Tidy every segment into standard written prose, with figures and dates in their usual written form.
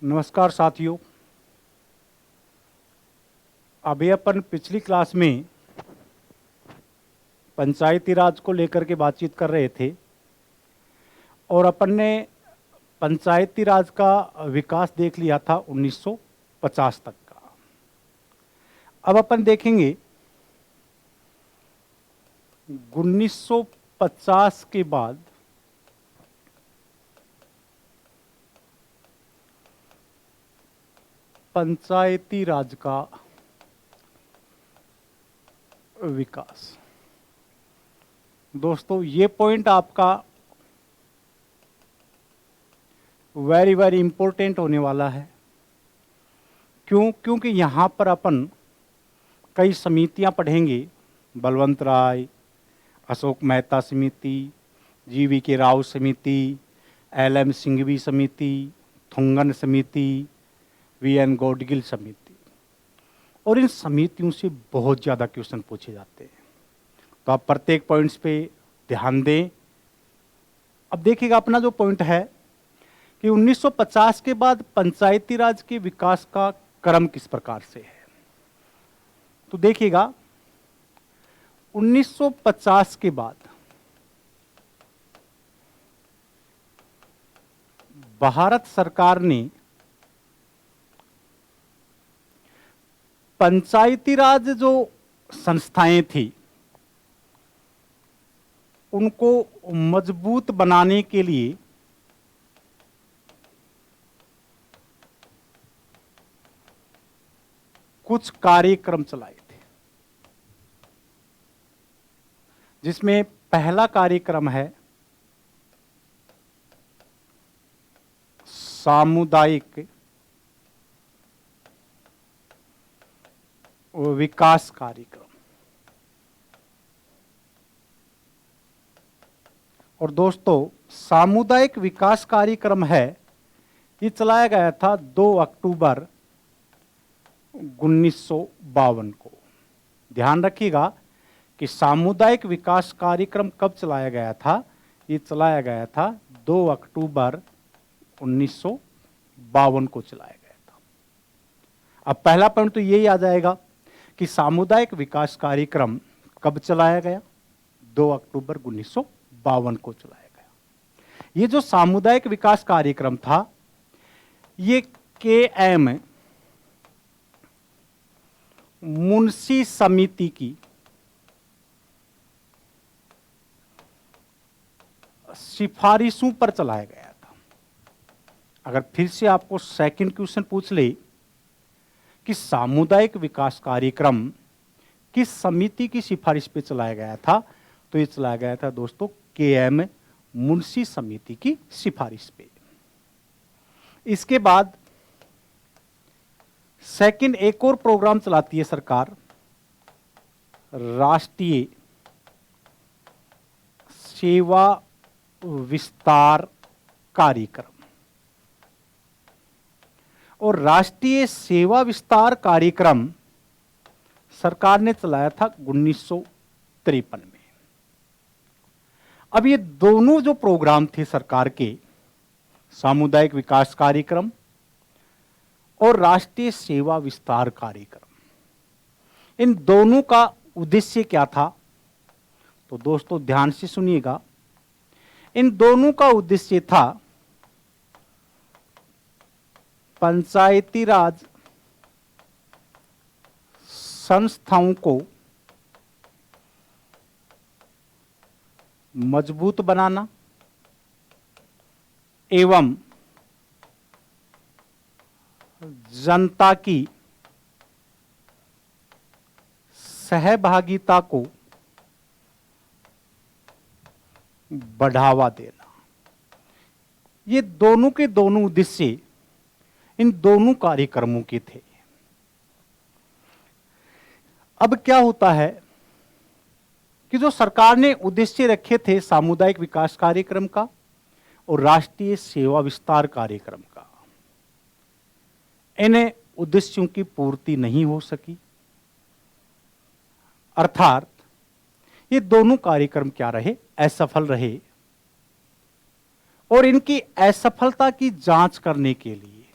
नमस्कार साथियों। अभी अपन पिछली क्लास में पंचायती राज को लेकर के बातचीत कर रहे थे और अपन ने पंचायती राज का विकास देख लिया था 1950 तक का। अब अपन देखेंगे 1950 के बाद पंचायती राज का विकास। दोस्तों, ये पॉइंट आपका वेरी वेरी इंपॉर्टेंट होने वाला है। क्योंकि यहाँ पर अपन कई समितियाँ पढ़ेंगे। बलवंत राय, अशोक मेहता समिति, जीवी के राव समिति, एल.एम. सिंघवी समिति, थुंगन समिति, वी.एन. गौडगिल समिति, और इन समितियों से बहुत ज़्यादा क्वेश्चन पूछे जाते हैं। तो आप प्रत्येक पॉइंट्स पे ध्यान दें। अब देखिएगा, अपना जो पॉइंट है कि 1950 के बाद पंचायती राज के विकास का क्रम किस प्रकार से है। तो देखिएगा, 1950 के बाद भारत सरकार ने पंचायती राज जो संस्थाएं थी उनको मजबूत बनाने के लिए कुछ कार्यक्रम चलाए थे, जिसमें पहला कार्यक्रम है सामुदायिक विकास कार्यक्रम। और दोस्तों, सामुदायिक विकास कार्यक्रम है, ये चलाया गया था 2 अक्टूबर 1952 को। ध्यान रखिएगा कि सामुदायिक विकास कार्यक्रम कब चलाया गया था। ये चलाया गया था 2 अक्टूबर 1952 को चलाया गया था। अब पहला पॉइंट तो यही आ जाएगा कि सामुदायिक विकास कार्यक्रम कब चलाया गया। 2 अक्टूबर 1952 को चलाया गया। ये जो सामुदायिक विकास कार्यक्रम था, ये के.एम. मुंशी समिति की सिफारिशों पर चलाया गया था। अगर फिर से आपको सेकंड क्वेश्चन पूछ ले कि सामुदायिक विकास कार्यक्रम किस समिति की सिफारिश पे चलाया गया था, तो ये चलाया गया था दोस्तों के.एम. मुंशी समिति की सिफारिश पे। इसके बाद सेकंड एक और प्रोग्राम चलाती है सरकार, राष्ट्रीय सेवा विस्तार कार्यक्रम। और राष्ट्रीय सेवा विस्तार कार्यक्रम सरकार ने चलाया था 1953 में। अब ये दोनों जो प्रोग्राम थे सरकार के, सामुदायिक विकास कार्यक्रम और राष्ट्रीय सेवा विस्तार कार्यक्रम, इन दोनों का उद्देश्य क्या था। तो दोस्तों ध्यान से सुनिएगा, इन दोनों का उद्देश्य था पंचायती राज संस्थाओं को मजबूत बनाना एवं जनता की सहभागिता को बढ़ावा देना। ये दोनों के दोनों उद्देश्य इन दोनों कार्यक्रमों के थे। अब क्या होता है कि जो सरकार ने उद्देश्य रखे थे सामुदायिक विकास कार्यक्रम का और राष्ट्रीय सेवा विस्तार कार्यक्रम का, इन उद्देश्यों की पूर्ति नहीं हो सकी। अर्थात ये दोनों कार्यक्रम क्या रहे, असफल रहे। और इनकी असफलता की जांच करने के लिए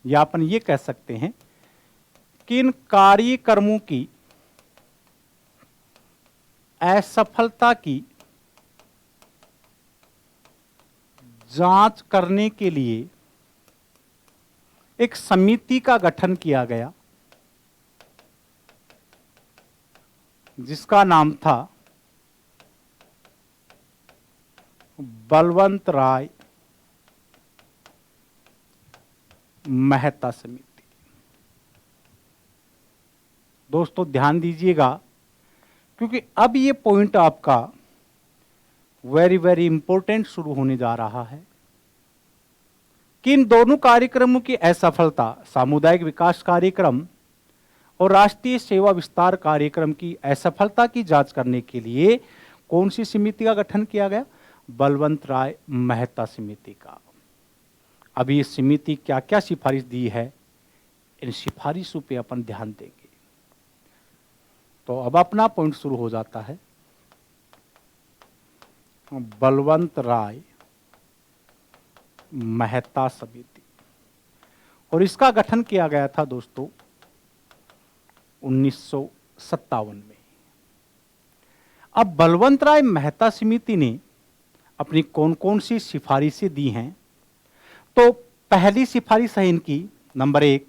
या अपन ये कह सकते हैं कि इन कार्यक्रमों की असफलता की जांच करने के लिए एक समिति का गठन किया गया, जिसका नाम था बलवंत राय मेहता समिति। दोस्तों ध्यान दीजिएगा, क्योंकि अब ये पॉइंट आपका वेरी वेरी इंपॉर्टेंट शुरू होने जा रहा है कि इन दोनों कार्यक्रमों की असफलता, सामुदायिक विकास कार्यक्रम और राष्ट्रीय सेवा विस्तार कार्यक्रम की असफलता की जांच करने के लिए कौन सी समिति का गठन किया गया? बलवंत राय मेहता समिति का। अभी ये समिति क्या क्या सिफारिश दी है, इन सिफारिशों पे अपन ध्यान देंगे। तो अब अपना पॉइंट शुरू हो जाता है। बलवंत राय मेहता समिति, और इसका गठन किया गया था दोस्तों 1957 में। अब बलवंत राय मेहता समिति ने अपनी कौन कौन सी सिफारिशें दी हैं? तो पहली सिफारिश है इनकी, नंबर 1,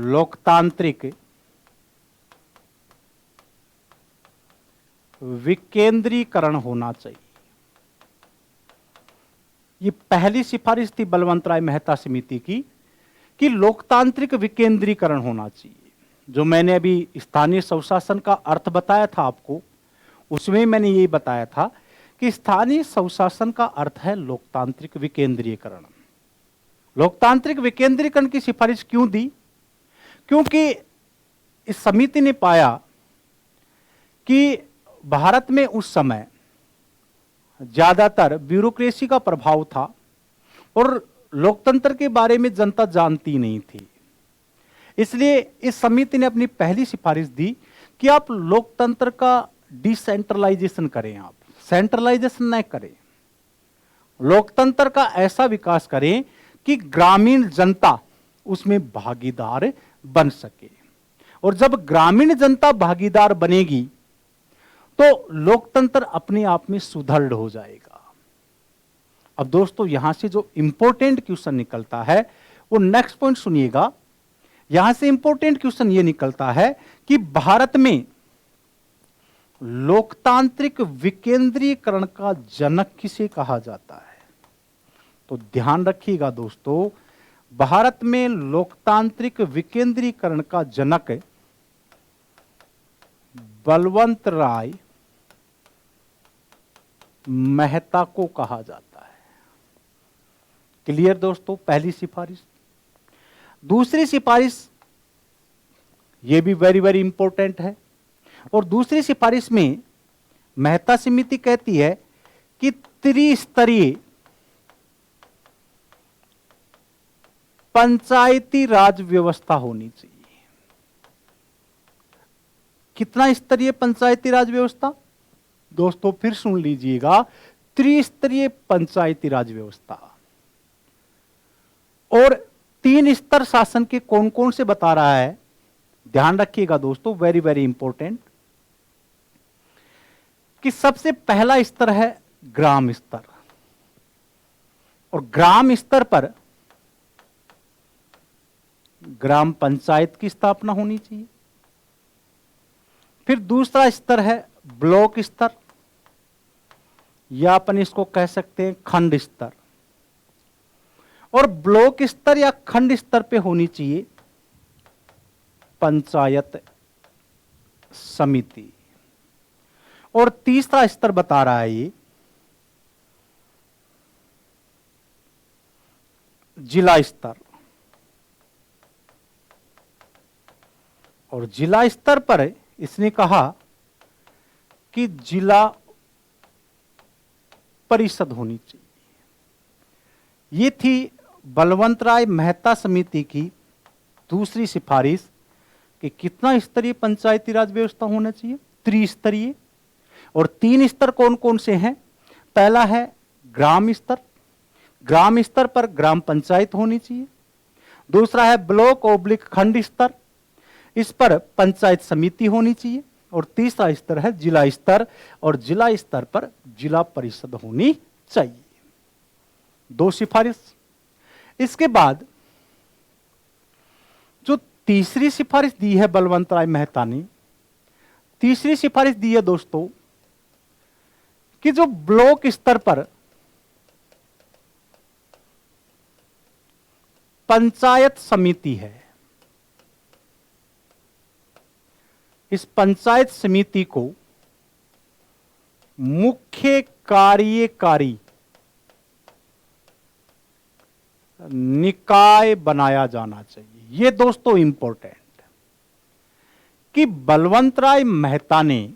लोकतांत्रिक विकेंद्रीकरण होना चाहिए। ये पहली सिफारिश थी बलवंत राय मेहता समिति की कि लोकतांत्रिक विकेंद्रीकरण होना चाहिए। जो मैंने अभी स्थानीय स्वशासन का अर्थ बताया था आपको, उसमें मैंने ये बताया था कि स्थानीय स्वशासन का अर्थ है लोकतांत्रिक विकेंद्रीकरण। लोकतांत्रिक विकेंद्रीकरण की सिफारिश क्यों दी? क्योंकि इस समिति ने पाया कि भारत में उस समय ज्यादातर ब्यूरोक्रेसी का प्रभाव था और लोकतंत्र के बारे में जनता जानती नहीं थी। इसलिए इस समिति ने अपनी पहली सिफारिश दी कि आप लोकतंत्र का डिसेंट्रलाइजेशन करें, आप सेंट्रलाइजेशन न करें। लोकतंत्र का ऐसा विकास करें कि ग्रामीण जनता उसमें भागीदार बन सके, और जब ग्रामीण जनता भागीदार बनेगी तो लोकतंत्र अपने आप में सुदृढ़ हो जाएगा। अब दोस्तों यहां से जो इंपॉर्टेंट क्वेश्चन निकलता है वो नेक्स्ट पॉइंट सुनिएगा। यहां से इंपॉर्टेंट क्वेश्चन ये निकलता है कि भारत में लोकतांत्रिक विकेंद्रीकरण का जनक किसे कहा जाता है? तो ध्यान रखिएगा दोस्तों, भारत में लोकतांत्रिक विकेंद्रीकरण का जनक बलवंत राय मेहता को कहा जाता है। क्लियर दोस्तों, पहली सिफारिश। दूसरी सिफारिश ये भी वेरी वेरी इंपॉर्टेंट है, और दूसरी सिफारिश में मेहता समिति कहती है कि त्रिस्तरीय पंचायती राज व्यवस्था होनी चाहिए। कितना स्तरीय पंचायती राज व्यवस्था? दोस्तों फिर सुन लीजिएगा, त्रिस्तरीय पंचायती राज व्यवस्था। और 3 स्तर शासन के कौन कौन से बता रहा है, ध्यान रखिएगा दोस्तों, वेरी वेरी इंपॉर्टेंट, कि सबसे पहला स्तर है ग्राम स्तर, और ग्राम स्तर पर ग्राम पंचायत की स्थापना होनी चाहिए। फिर दूसरा स्तर है ब्लॉक स्तर, या अपन इसको कह सकते हैं खंड स्तर, और ब्लॉक स्तर या खंड स्तर पे होनी चाहिए पंचायत समिति। और तीसरा स्तर बता रहा है ये जिला स्तर, और जिला स्तर पर इसने कहा कि जिला परिषद होनी चाहिए। ये थी बलवंत राय मेहता समिति की दूसरी सिफारिश कि कितना स्तरीय पंचायती राज व्यवस्था होना चाहिए, त्रिस्तरीय। और 3 स्तर कौन कौन से हैं? पहला है ग्राम स्तर, ग्राम स्तर पर ग्राम पंचायत होनी चाहिए। दूसरा है ब्लॉक ओब्लिक खंड स्तर, इस पर पंचायत समिति होनी चाहिए। और तीसरा स्तर है जिला स्तर, और जिला स्तर पर जिला परिषद होनी चाहिए। 2 सिफारिश। इसके बाद जो तीसरी सिफारिश दी है बलवंत राय मेहता ने, तीसरी सिफारिश दी है दोस्तों कि जो ब्लॉक स्तर पर पंचायत समिति है, इस पंचायत समिति को मुख्य कार्यकारी निकाय बनाया जाना चाहिए। यह दोस्तों इंपॉर्टेंट कि बलवंत राय मेहता ने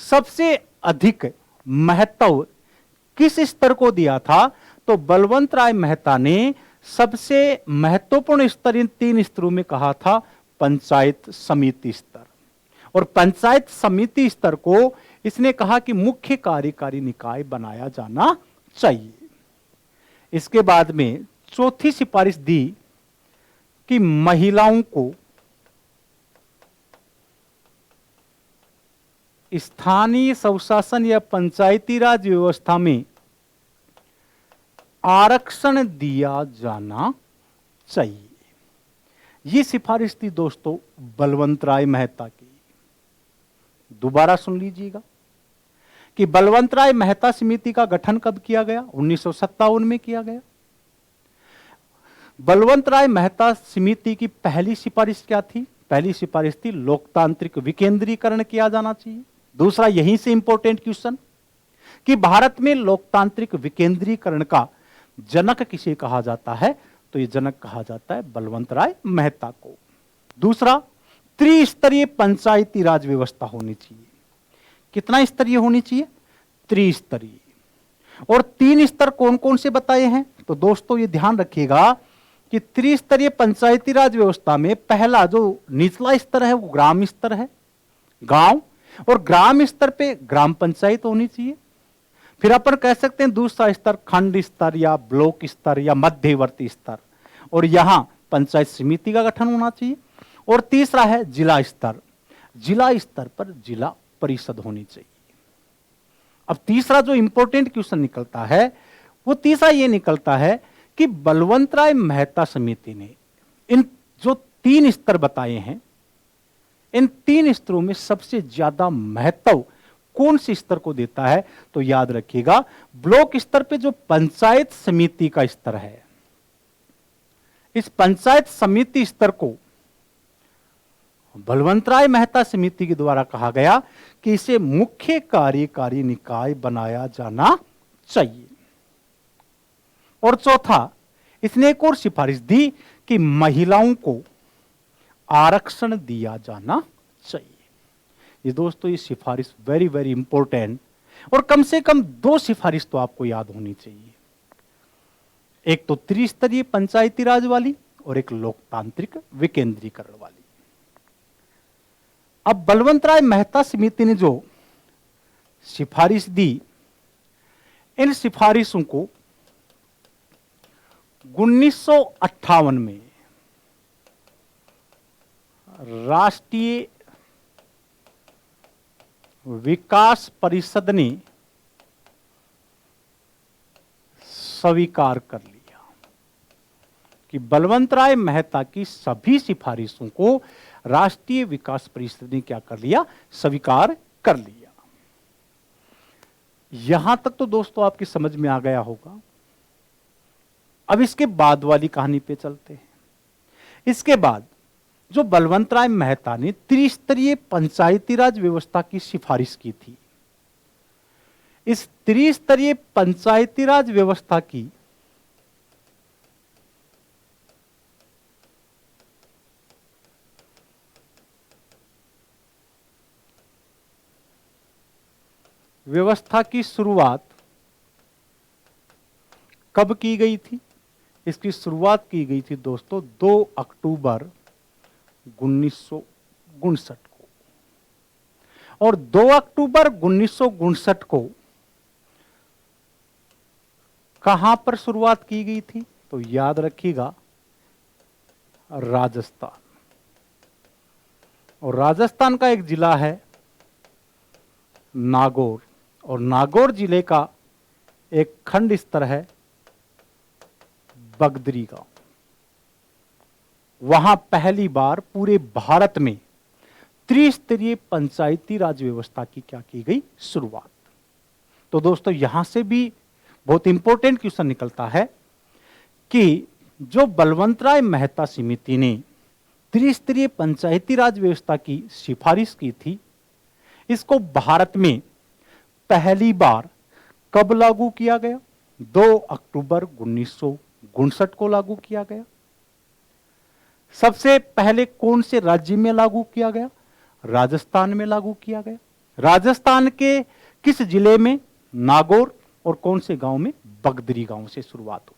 सबसे अधिक महत्व किस स्तर को दिया था, तो बलवंत राय मेहता ने सबसे महत्वपूर्ण स्तर इन 3 स्तरों में कहा था पंचायत समिति स्तर। और पंचायत समिति स्तर को इसने कहा कि मुख्य कार्यकारी निकाय बनाया जाना चाहिए। इसके बाद में चौथी सिफारिश दी कि महिलाओं को स्थानीय स्वशासन या पंचायती राज व्यवस्था में आरक्षण दिया जाना चाहिए। यह सिफारिश थी दोस्तों बलवंत राय मेहता की। दोबारा सुन लीजिएगा कि बलवंत राय मेहता समिति का गठन कब किया गया? 1957 में किया गया। बलवंत राय मेहता समिति की पहली सिफारिश क्या थी? पहली सिफारिश थी लोकतांत्रिक विकेंद्रीकरण किया जाना चाहिए। दूसरा, यहीं से इंपॉर्टेंट क्वेश्चन कि भारत में लोकतांत्रिक विकेंद्रीकरण का जनक किसे कहा जाता है? तो यह जनक कहा जाता है बलवंत राय मेहता को। दूसरा, त्रिस्तरीय पंचायती राज व्यवस्था होनी चाहिए। कितना स्तरीय होनी चाहिए? त्रिस्तरीय। और 3 स्तर कौन कौन से बताए हैं? तो दोस्तों ये ध्यान रखिएगा कि त्रिस्तरीय पंचायती राज व्यवस्था में पहला जो निचला स्तर है वो ग्राम स्तर है, गांव। और ग्राम स्तर पे ग्राम पंचायत होनी चाहिए। फिर अपन कह सकते हैं दूसरा स्तर खंड स्तर या ब्लॉक स्तर या मध्यवर्ती स्तर, और यहां पंचायत समिति का गठन होना चाहिए। और तीसरा है जिला स्तर, जिला स्तर पर जिला परिषद होनी चाहिए। अब तीसरा जो इंपॉर्टेंट क्वेश्चन निकलता है वो तीसरा ये निकलता है कि बलवंत राय मेहता समिति ने इन जो 3 स्तर बताए हैं, इन 3 स्तरों में सबसे ज्यादा महत्व कौन से स्तर को देता है? तो याद रखिएगा ब्लॉक स्तर पे जो पंचायत समिति का स्तर है, इस पंचायत समिति स्तर को बलवंत राय मेहता समिति के द्वारा कहा गया कि इसे मुख्य कार्यकारी निकाय बनाया जाना चाहिए। और चौथा, इसने एक और सिफारिश दी कि महिलाओं को आरक्षण दिया जाना चाहिए। ये दोस्तों ये सिफारिश वेरी वेरी इंपॉर्टेंट, और कम से कम 2 सिफारिश तो आपको याद होनी चाहिए। एक तो त्रिस्तरीय पंचायती राज वाली और एक लोकतांत्रिक विकेंद्रीकरण वाली। अब बलवंत राय मेहता समिति ने जो सिफारिश दी, इन सिफारिशों को 1958 में राष्ट्रीय विकास परिषद ने स्वीकार कर लिया कि बलवंत राय मेहता की सभी सिफारिशों को राष्ट्रीय विकास परिषद ने क्या कर लिया? स्वीकार कर लिया। यहां तक तो दोस्तों आपकी समझ में आ गया होगा। अब इसके बाद वाली कहानी पे चलते हैं। इसके बाद जो बलवंत राय मेहता ने त्रिस्तरीय पंचायती राज व्यवस्था की सिफारिश की थी, इस त्रिस्तरीय पंचायती राज व्यवस्था की शुरुआत कब की गई थी? इसकी शुरुआत की गई थी दोस्तों 2 अक्टूबर 1959 को। और 2 अक्टूबर 1959 को कहां पर शुरुआत की गई थी? तो याद रखिएगा, राजस्थान। और राजस्थान का एक जिला है नागौर, और नागौर जिले का एक खंड स्तर है बगदरी गांव। वहां पहली बार पूरे भारत में त्रिस्तरीय पंचायती राज व्यवस्था की क्या की गई? शुरुआत। तो दोस्तों यहां से भी बहुत इंपॉर्टेंट क्वेश्चन निकलता है कि जो बलवंतराय मेहता समिति ने त्रिस्तरीय पंचायती राज व्यवस्था की सिफारिश की थी, इसको भारत में पहली बार कब लागू किया गया? 2 अक्टूबर 1959 को लागू किया गया। सबसे पहले कौन से राज्य में लागू किया गया? राजस्थान में लागू किया गया। राजस्थान के किस जिले में? नागौर। और कौन से गांव में? बगदरी गांव से शुरुआत हुई।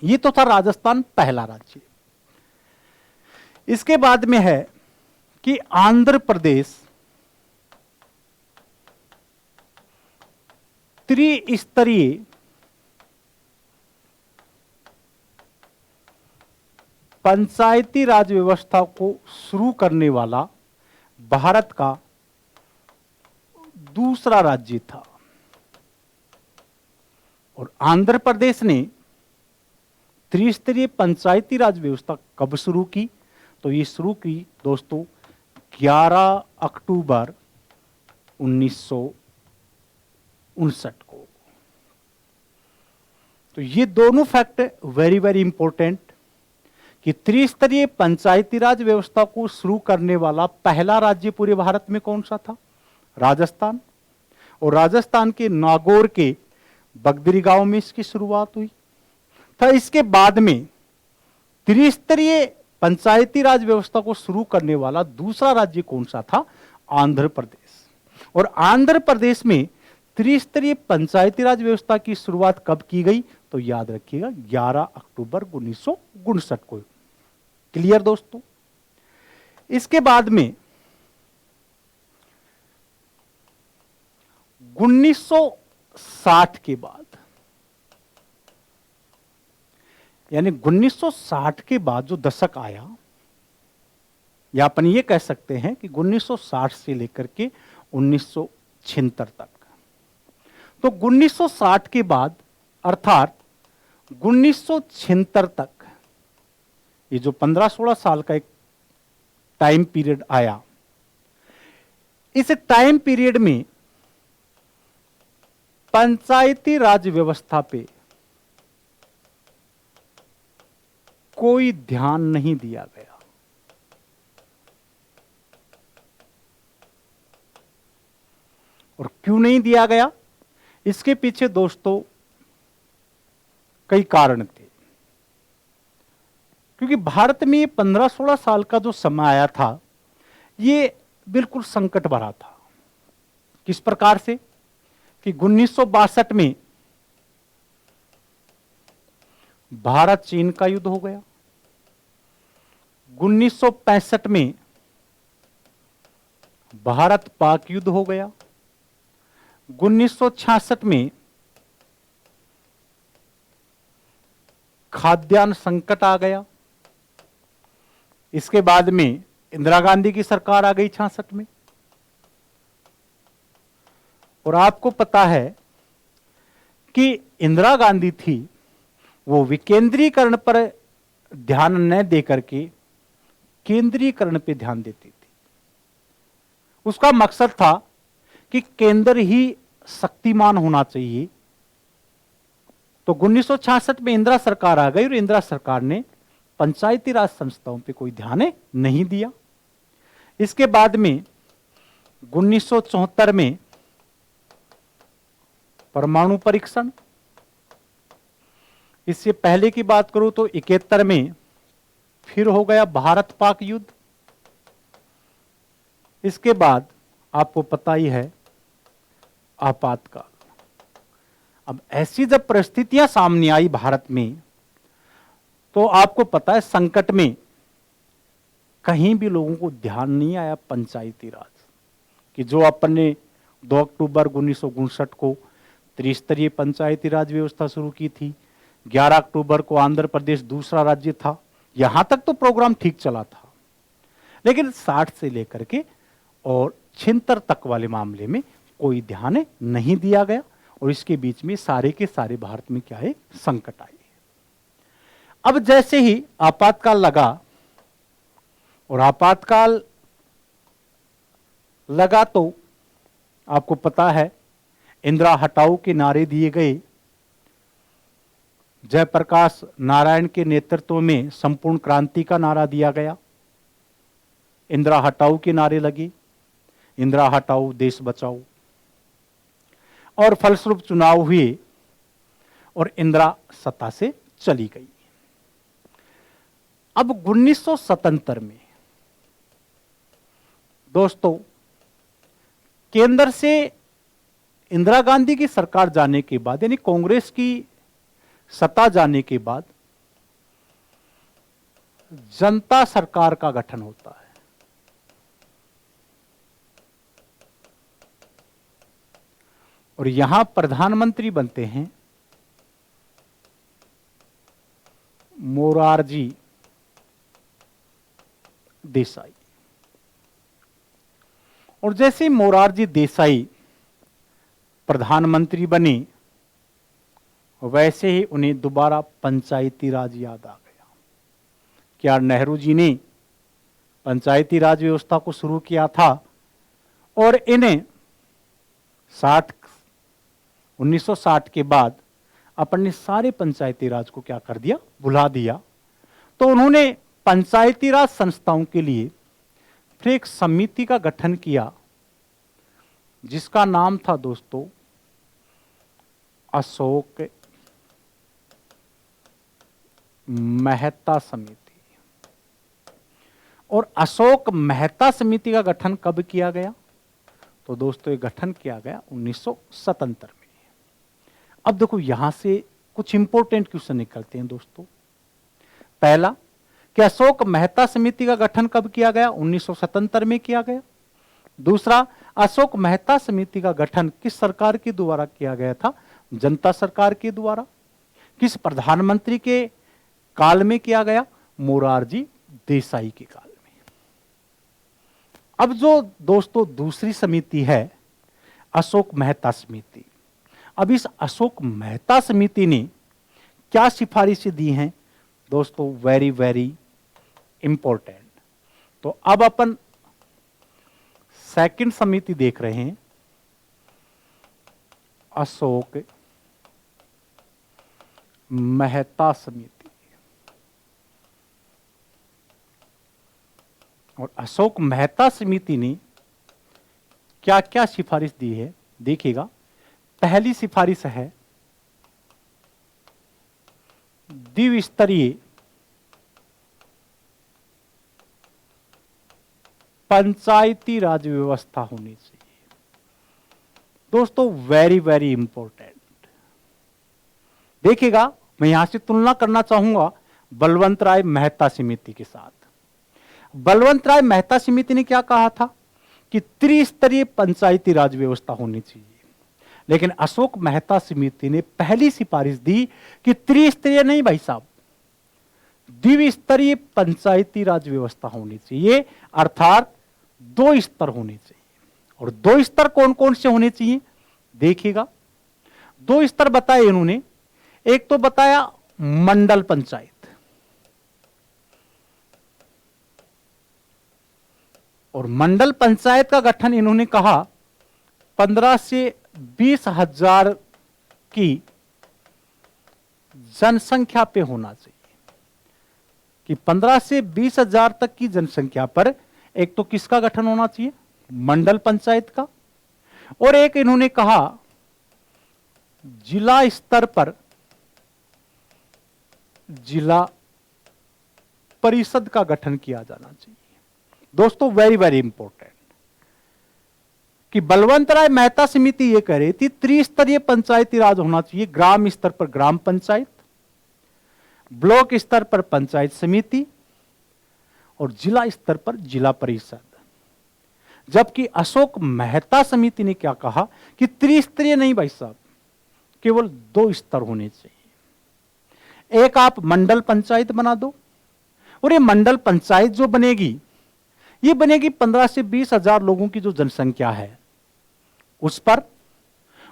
ये तो था राजस्थान पहला राज्य। इसके बाद में है कि आंध्र प्रदेश त्रिस्तरीय पंचायती राज व्यवस्था को शुरू करने वाला भारत का दूसरा राज्य था। और आंध्र प्रदेश ने त्रिस्तरीय पंचायती राज व्यवस्था कब शुरू की? तो ये शुरू की दोस्तों 11 अक्टूबर 1959 को। तो ये दोनों फैक्ट वेरी वेरी इंपॉर्टेंट कि त्रिस्तरीय पंचायती राज व्यवस्था को शुरू करने वाला पहला राज्य पूरे भारत में कौन सा था? राजस्थान। और राजस्थान के नागौर के बगदरी गांव में इसकी शुरुआत हुई था। इसके बाद में त्रिस्तरीय पंचायती राज व्यवस्था को शुरू करने वाला दूसरा राज्य कौन सा था? आंध्र प्रदेश। और आंध्र प्रदेश में त्रिस्तरीय पंचायती राज व्यवस्था की शुरुआत कब की गई? तो याद रखिएगा 11 अक्टूबर 1959 को। क्लियर दोस्तों? इसके बाद में 1960 के बाद, यानी 1960 के बाद जो दशक आया, या अपन ये कह सकते हैं कि 1960 से लेकर के 1976 तक। तो 1960 के बाद अर्थात 1976 तक, ये जो 15-16 साल का एक टाइम पीरियड आया, इस टाइम पीरियड में पंचायती राज व्यवस्था पे कोई ध्यान नहीं दिया गया। और क्यों नहीं दिया गया? इसके पीछे दोस्तों कई कारण थे। क्योंकि भारत में 15-16 साल का जो समय आया था, ये बिल्कुल संकट भरा था। किस प्रकार से कि 1962 में भारत चीन का युद्ध हो गया। 1965 में भारत पाक युद्ध हो गया। 1966 में खाद्यान्न संकट आ गया। इसके बाद में इंदिरा गांधी की सरकार आ गई 66 में। और आपको पता है कि इंदिरा गांधी थी, वो विकेंद्रीकरण पर ध्यान न देकर के केंद्रीकरण पे ध्यान देती थी। उसका मकसद था कि केंद्र ही शक्तिमान होना चाहिए। तो 1966 में इंदिरा सरकार आ गई और इंदिरा सरकार ने पंचायती राज संस्थाओं पे कोई ध्यान नहीं दिया। इसके बाद में 1974 में परमाणु परीक्षण। इससे पहले की बात करूं तो 71 में फिर हो गया भारत पाक युद्ध। इसके बाद आपको पता ही है आपातकाल। अब ऐसी जब परिस्थितियां सामने आई भारत में, तो आपको पता है संकट में कहीं भी लोगों को ध्यान नहीं आया पंचायती राज कि जो अपन ने 2 अक्टूबर 1959 को त्रिस्तरीय पंचायती राज व्यवस्था शुरू की थी। 11 अक्टूबर को आंध्र प्रदेश दूसरा राज्य था। यहां तक तो प्रोग्राम ठीक चला था, लेकिन 60 से लेकर के और 76 तक वाले मामले में कोई ध्यान नहीं दिया गया और इसके बीच में सारे के सारे भारत में क्या है, संकट आए। अब जैसे ही आपातकाल लगा और आपातकाल लगा तो आपको पता है इंदिरा हटाओ के नारे दिए गए। जयप्रकाश नारायण के नेतृत्व में संपूर्ण क्रांति का नारा दिया गया। इंदिरा हटाओ के नारे लगे, इंदिरा हटाओ देश बचाओ, और फलस्वरूप चुनाव हुए और इंदिरा सत्ता से चली गई। अब 1977 में दोस्तों केंद्र से इंदिरा गांधी की सरकार जाने के बाद, यानी कांग्रेस की सत्ता जाने के बाद जनता सरकार का गठन होता है। और यहां प्रधानमंत्री बनते हैं मोरारजी देसाई। और जैसे मोरारजी देसाई प्रधानमंत्री बने वैसे ही उन्हें दोबारा पंचायती राज याद आ गया। क्या नेहरू जी ने पंचायती राज व्यवस्था को शुरू किया था और इन्हें 1960 के बाद अपने सारे पंचायती राज को क्या कर दिया, भुला दिया। तो उन्होंने पंचायती राज संस्थाओं के लिए फिर एक समिति का गठन किया जिसका नाम था दोस्तों अशोक मेहता समिति। और अशोक मेहता समिति का गठन कब किया गया? तो दोस्तों ये गठन किया गया 1977 में। अब देखो यहां से कुछ इंपॉर्टेंट क्वेश्चन निकलते हैं दोस्तों। पहला कि अशोक मेहता समिति का गठन कब किया गया? 1977 में किया गया। दूसरा, अशोक मेहता समिति का गठन किस सरकार के द्वारा किया गया था? जनता सरकार के द्वारा। किस प्रधानमंत्री के काल में किया गया? मोरारजी देसाई के काल में। अब जो दोस्तों दूसरी समिति है अशोक मेहता समिति, अब इस अशोक मेहता समिति ने क्या सिफारिशें दी हैं दोस्तों? Very very important. तो अब अपन सेकंड समिति देख रहे हैं, अशोक मेहता समिति। और अशोक मेहता समिति ने क्या क्या सिफारिश दी है देखिएगा। पहली सिफारिश है द्विस्तरीय पंचायती राज व्यवस्था होनी चाहिए। दोस्तों वेरी वेरी इंपॉर्टेंट। देखिएगा मैं यहां से तुलना करना चाहूंगा बलवंत राय मेहता समिति के साथ। बलवंत राय मेहता समिति ने क्या कहा था कि त्रिस्तरीय पंचायती राज व्यवस्था होनी चाहिए, लेकिन अशोक मेहता समिति ने पहली सिफारिश दी कि त्रिस्तरीय नहीं भाई साहब, द्विस्तरीय पंचायती राज व्यवस्था होनी चाहिए, अर्थात 2 स्तर होने चाहिए। और 2 स्तर कौन कौन से होने चाहिए देखिएगा। 2 स्तर बताए इन्होंने। एक तो बताया मंडल पंचायत, और मंडल पंचायत का गठन इन्होंने कहा 15 से 20 हजार की जनसंख्या पे होना चाहिए, कि 15 से 20 हजार तक की जनसंख्या पर एक तो किसका गठन होना चाहिए? मंडल पंचायत का। और एक इन्होंने कहा जिला स्तर पर जिला परिषद का गठन किया जाना चाहिए। दोस्तों वेरी वेरी इंपॉर्टेंट कि बलवंत राय मेहता समिति यह कह रही थी त्रिस्तरीय पंचायती राज होना चाहिए। ग्राम स्तर पर ग्राम पंचायत, ब्लॉक स्तर पर पंचायत समिति और जिला स्तर पर जिला परिषद। जबकि अशोक मेहता समिति ने क्या कहा कि त्रिस्तरीय नहीं भाई साहब, केवल 2 स्तर होने चाहिए। एक आप मंडल पंचायत बना दो, और ये मंडल पंचायत जो बनेगी, ये बनेगी 15 से 20 हजार लोगों की जो जनसंख्या है उस पर।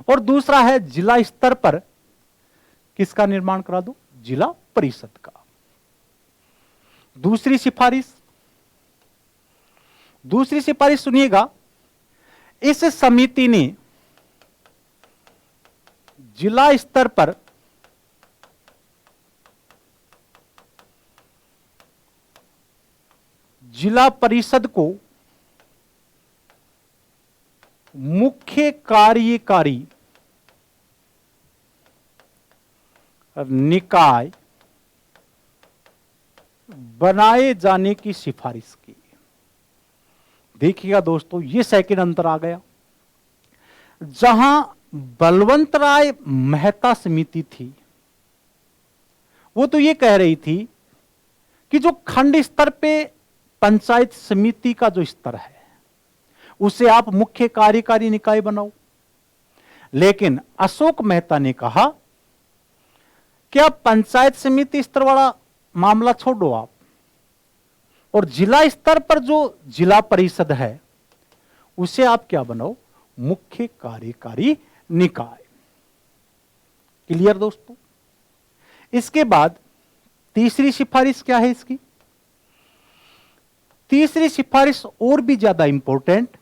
और दूसरा है जिला स्तर पर किसका निर्माण करा दो? जिला परिषद का। दूसरी सिफारिश सुनिएगा, इस समिति ने जिला स्तर पर जिला परिषद को मुख्य कार्यकारी निकाय बनाए जाने की सिफारिश की। देखिएगा दोस्तों, ये सेकंड अंतर आ गया। जहां बलवंत राय मेहता समिति थी, वो तो ये कह रही थी कि जो खंड स्तर पे पंचायत समिति का जो स्तर है उसे आप मुख्य कार्यकारी निकाय बनाओ। लेकिन अशोक मेहता ने कहा कि आप पंचायत समिति स्तर वाला मामला छोड़ो आप, और जिला स्तर पर जो जिला परिषद है उसे आप क्या बनाओ? मुख्य कार्यकारी निकाय। क्लियर दोस्तों? इसके बाद तीसरी सिफारिश क्या है इसकी? तीसरी सिफारिश और भी ज्यादा इंपॉर्टेंट।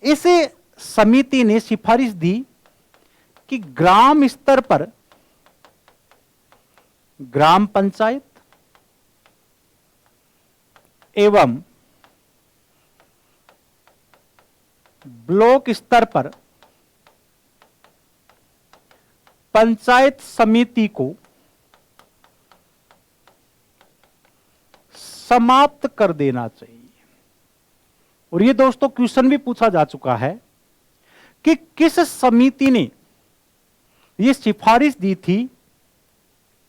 इसे समिति ने सिफारिश दी कि ग्राम स्तर पर ग्राम पंचायत एवं ब्लॉक स्तर पर पंचायत समिति को समाप्त कर देना चाहिए। और ये दोस्तों क्वेश्चन भी पूछा जा चुका है कि किस समिति ने ये सिफारिश दी थी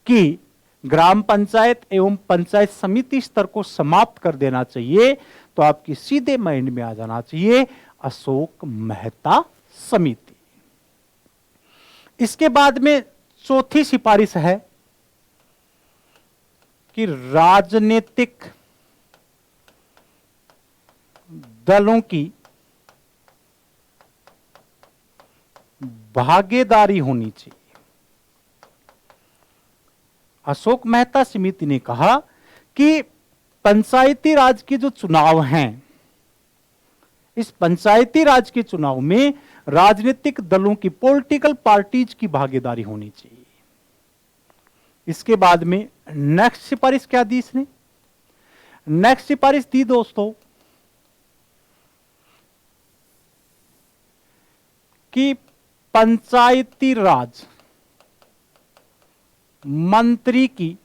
कि ग्राम पंचायत एवं पंचायत समिति स्तर को समाप्त कर देना चाहिए? तो आपकी सीधे माइंड में आ जाना चाहिए अशोक मेहता समिति। इसके बाद में चौथी सिफारिश है कि राजनीतिक दलों की भागीदारी होनी चाहिए। अशोक मेहता समिति ने कहा कि पंचायती राज के जो चुनाव हैं, इस पंचायती राज के चुनाव में राजनीतिक दलों की, पॉलिटिकल पार्टीज की भागीदारी होनी चाहिए। इसके बाद में नेक्स्ट सिफारिश क्या दी इसने? नेक्स्ट सिफारिश दी दोस्तों कि पंचायती राज मंत्री की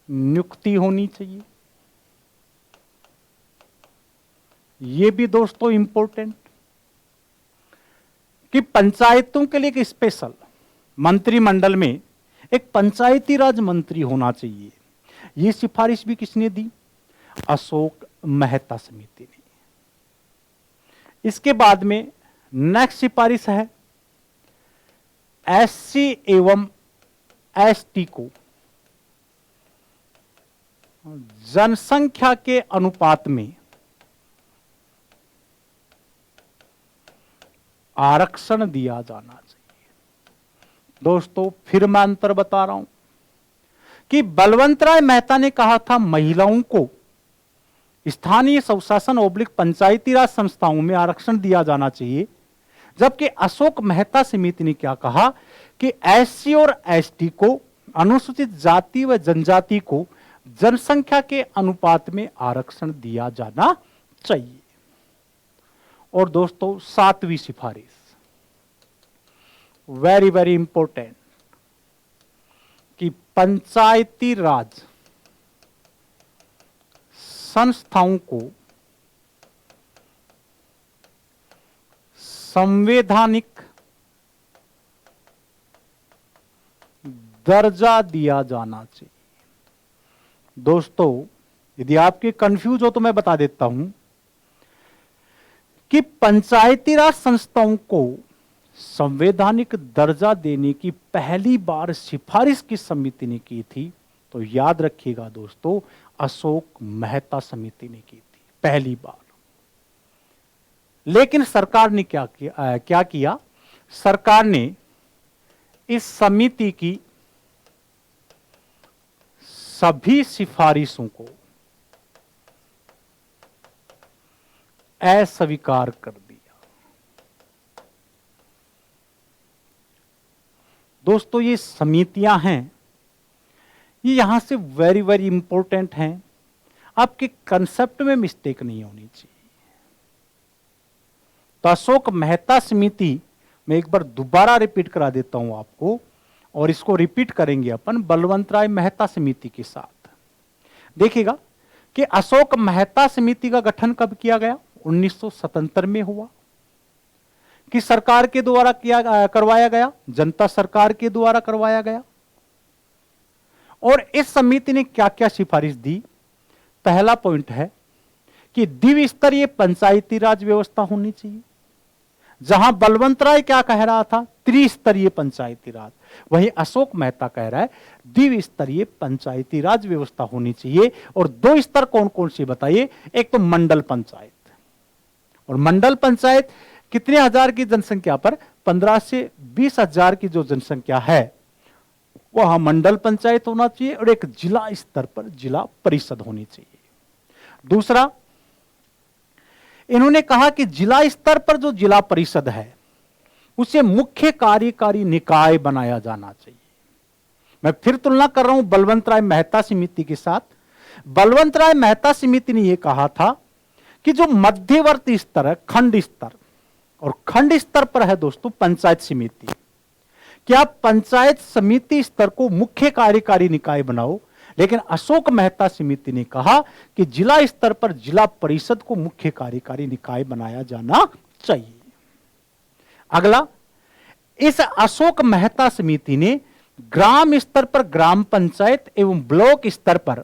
नियुक्ति होनी चाहिए। यह भी दोस्तों इंपॉर्टेंट कि पंचायतों के लिए एक स्पेशल मंत्रिमंडल में एक पंचायती राज मंत्री होना चाहिए। यह सिफारिश भी किसने दी? अशोक मेहता समिति ने। इसके बाद में नेक्स्ट सिफारिश है एससी एवं एसटी को जनसंख्या के अनुपात में आरक्षण दिया जाना चाहिए। दोस्तों फिर मैं अंतर बता रहा हूं कि बलवंत राय मेहता ने कहा था महिलाओं को स्थानीय स्वशासन ओब्लिक पंचायती राज संस्थाओं में आरक्षण दिया जाना चाहिए, जबकि अशोक मेहता समिति ने क्या कहा कि एससी और एसटी को, अनुसूचित जाति व जनजाति को जनसंख्या के अनुपात में आरक्षण दिया जाना चाहिए। और दोस्तों सातवीं सिफारिश वेरी वेरी इंपॉर्टेंट कि पंचायती राज संस्थाओं को संवैधानिक दर्जा दिया जाना चाहिए। दोस्तों यदि आपके कंफ्यूज हो तो मैं बता देता हूं कि पंचायती राज संस्थाओं को संवैधानिक दर्जा देने की पहली बार सिफारिश किस समिति ने की थी? तो याद रखिएगा दोस्तों, अशोक मेहता समिति ने की थी पहली बार। लेकिन सरकार ने क्या किया? सरकार ने इस समिति की सभी सिफारिशों को अस्वीकार कर दिया। दोस्तों, ये समितियां हैं, ये यहां से वेरी वेरी इंपॉर्टेंट हैं। आपके कंसेप्ट में मिस्टेक नहीं होनी चाहिए। तो अशोक मेहता समिति मैं एक बार दोबारा रिपीट करा देता हूं आपको, और इसको रिपीट करेंगे अपन बलवंत राय मेहता समिति के साथ। देखिएगा कि अशोक मेहता समिति का गठन कब किया गया? 1977 में हुआ। किस सरकार के द्वारा करवाया गया? जनता सरकार के द्वारा करवाया गया। और इस समिति ने क्या क्या सिफारिश दी? पहला पॉइंट है कि द्विस्तरीय पंचायती राज व्यवस्था होनी चाहिए। जहां बलवंत राय क्या कह रहा था? त्रिस्तरीय पंचायती राज, वहीं अशोक मेहता कह रहा है द्विस्तरीय पंचायती राज व्यवस्था होनी चाहिए। और दो स्तर कौन कौन से बताइए? एक तो मंडल पंचायत, और मंडल पंचायत कितने हजार की जनसंख्या पर? 15 से 20 हजार की जो जनसंख्या है वहां मंडल पंचायत होना चाहिए, और एक जिला स्तर पर जिला परिषद होनी चाहिए। दूसरा, इन्होंने कहा कि जिला स्तर पर जो जिला परिषद है उसे मुख्य कार्यकारी निकाय बनाया जाना चाहिए। मैं फिर तुलना कर रहा हूं बलवंत राय मेहता समिति के साथ। बलवंत राय मेहता समिति ने यह कहा था कि जो मध्यवर्ती स्तर है, खंड स्तर, और खंड स्तर पर है दोस्तों पंचायत समिति, क्या पंचायत समिति स्तर को मुख्य कार्यकारी निकाय बनाओ। लेकिन अशोक मेहता समिति ने कहा कि जिला स्तर पर जिला परिषद को मुख्य कार्यकारी निकाय बनाया जाना चाहिए। अगला, इस अशोक मेहता समिति ने ग्राम स्तर पर ग्राम पंचायत एवं ब्लॉक स्तर पर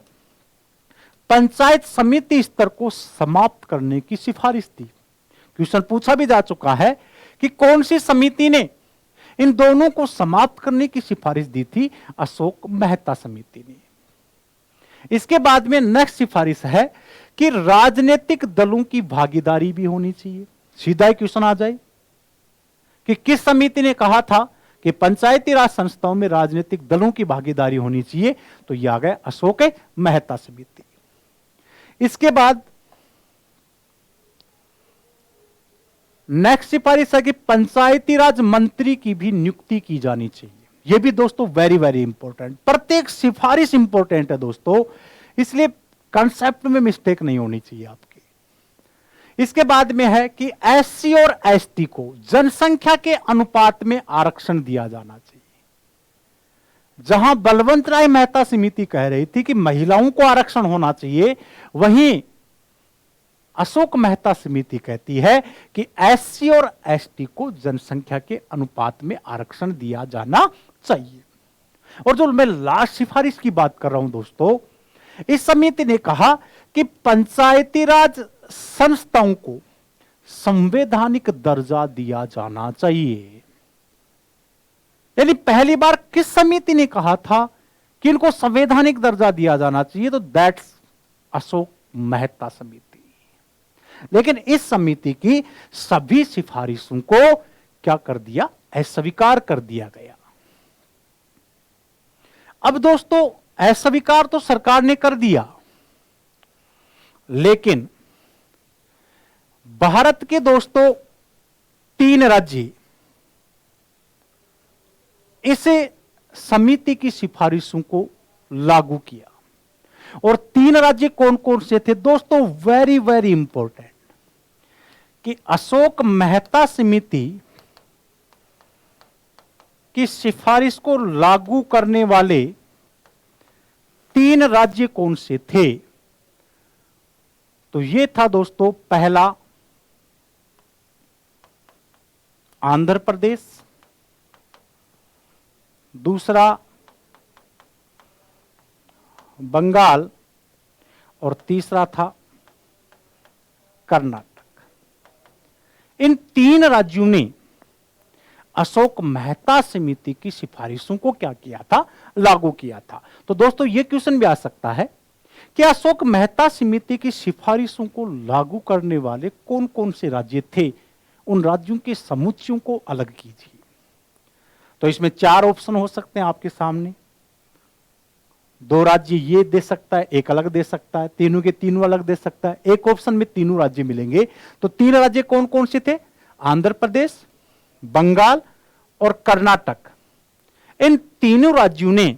पंचायत समिति स्तर को समाप्त करने की सिफारिश दी। क्वेश्चन पूछा भी जा चुका है कि कौन सी समिति ने इन दोनों को समाप्त करने की सिफारिश दी थी? अशोक मेहता समिति ने। इसके बाद में नेक्स्ट सिफारिश है कि राजनीतिक दलों की भागीदारी भी होनी चाहिए। सीधा ही क्वेश्चन आ जाए कि किस समिति ने कहा था कि पंचायती राज संस्थाओं में राजनीतिक दलों की भागीदारी होनी चाहिए? तो यह आ गया अशोक मेहता समिति। इसके बाद नेक्स्ट सिफारिश है कि पंचायती राज मंत्री की भी नियुक्ति की जानी चाहिए। यह भी दोस्तों वेरी वेरी इंपॉर्टेंट, प्रत्येक सिफारिश इंपॉर्टेंट है दोस्तों, इसलिए कंसेप्ट में मिस्टेक नहीं होनी चाहिए आपकी। इसके बाद में है कि एससी और एसटी को जनसंख्या के अनुपात में आरक्षण दिया जाना चाहिए। जहां बलवंत राय मेहता समिति कह रही थी कि महिलाओं को आरक्षण होना चाहिए, वहीं अशोक मेहता समिति कहती है कि एससी और एसटी को जनसंख्या के अनुपात में आरक्षण दिया जाना चाहिए। और जो मैं लास्ट सिफारिश की बात कर रहा हूं दोस्तों, इस समिति ने कहा कि पंचायती राज संस्थाओं को संवैधानिक दर्जा दिया जाना चाहिए। यानी पहली बार किस समिति ने कहा था कि इनको संवैधानिक दर्जा दिया जाना चाहिए? तो दैट्स अशोक मेहता समिति। लेकिन इस समिति की सभी सिफारिशों को क्या कर दिया? अस्वीकार कर दिया गया। अब दोस्तों अस्वीकार तो सरकार ने कर दिया, लेकिन भारत के दोस्तों 3 राज्य इस समिति की सिफारिशों को लागू किया। और 3 राज्य कौन कौन से थे दोस्तों? वेरी वेरी इंपॉर्टेंट, कि अशोक मेहता समिति की सिफारिश को लागू करने वाले 3 राज्य कौन से थे? तो यह था दोस्तों, पहला आंध्र प्रदेश, दूसरा बंगाल, और तीसरा था कर्नाटक। इन 3 राज्यों ने अशोक मेहता समिति की सिफारिशों को क्या किया था, लागू किया था। तो दोस्तों ये क्वेश्चन भी आ सकता है कि अशोक मेहता समिति की सिफारिशों को लागू करने वाले कौन कौन से राज्य थे, उन राज्यों के समुच्चयों को अलग कीजिए। तो इसमें 4 ऑप्शन हो सकते हैं आपके सामने। 2 राज्य ये दे सकता है, एक अलग दे सकता है, तीनों के तीनों अलग दे सकता है, एक ऑप्शन में तीनों राज्य मिलेंगे। तो 3 राज्य कौन कौन से थे? आंध्र प्रदेश, बंगाल और कर्नाटक। इन तीनों राज्यों ने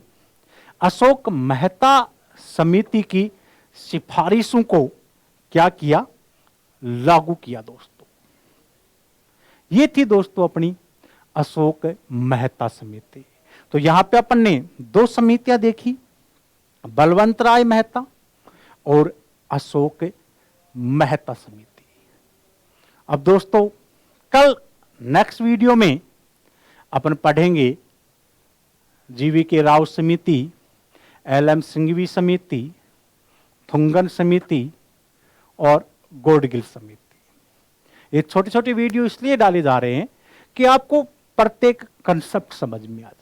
अशोक मेहता समिति की सिफारिशों को क्या किया, लागू किया। दोस्तों ये थी दोस्तों अपनी अशोक मेहता समिति। तो यहां पे अपन ने 2 समितियां देखी, बलवंत राय मेहता और अशोक मेहता समिति। अब दोस्तों कल नेक्स्ट वीडियो में अपन पढ़ेंगे जीवीके राव समिति, एलएम सिंघवी समिति, थुंगन समिति और गोडगिल समिति। ये छोटे छोटे वीडियो इसलिए डाले जा रहे हैं कि आपको प्रत्येक कंसेप्ट समझ में आ जाए।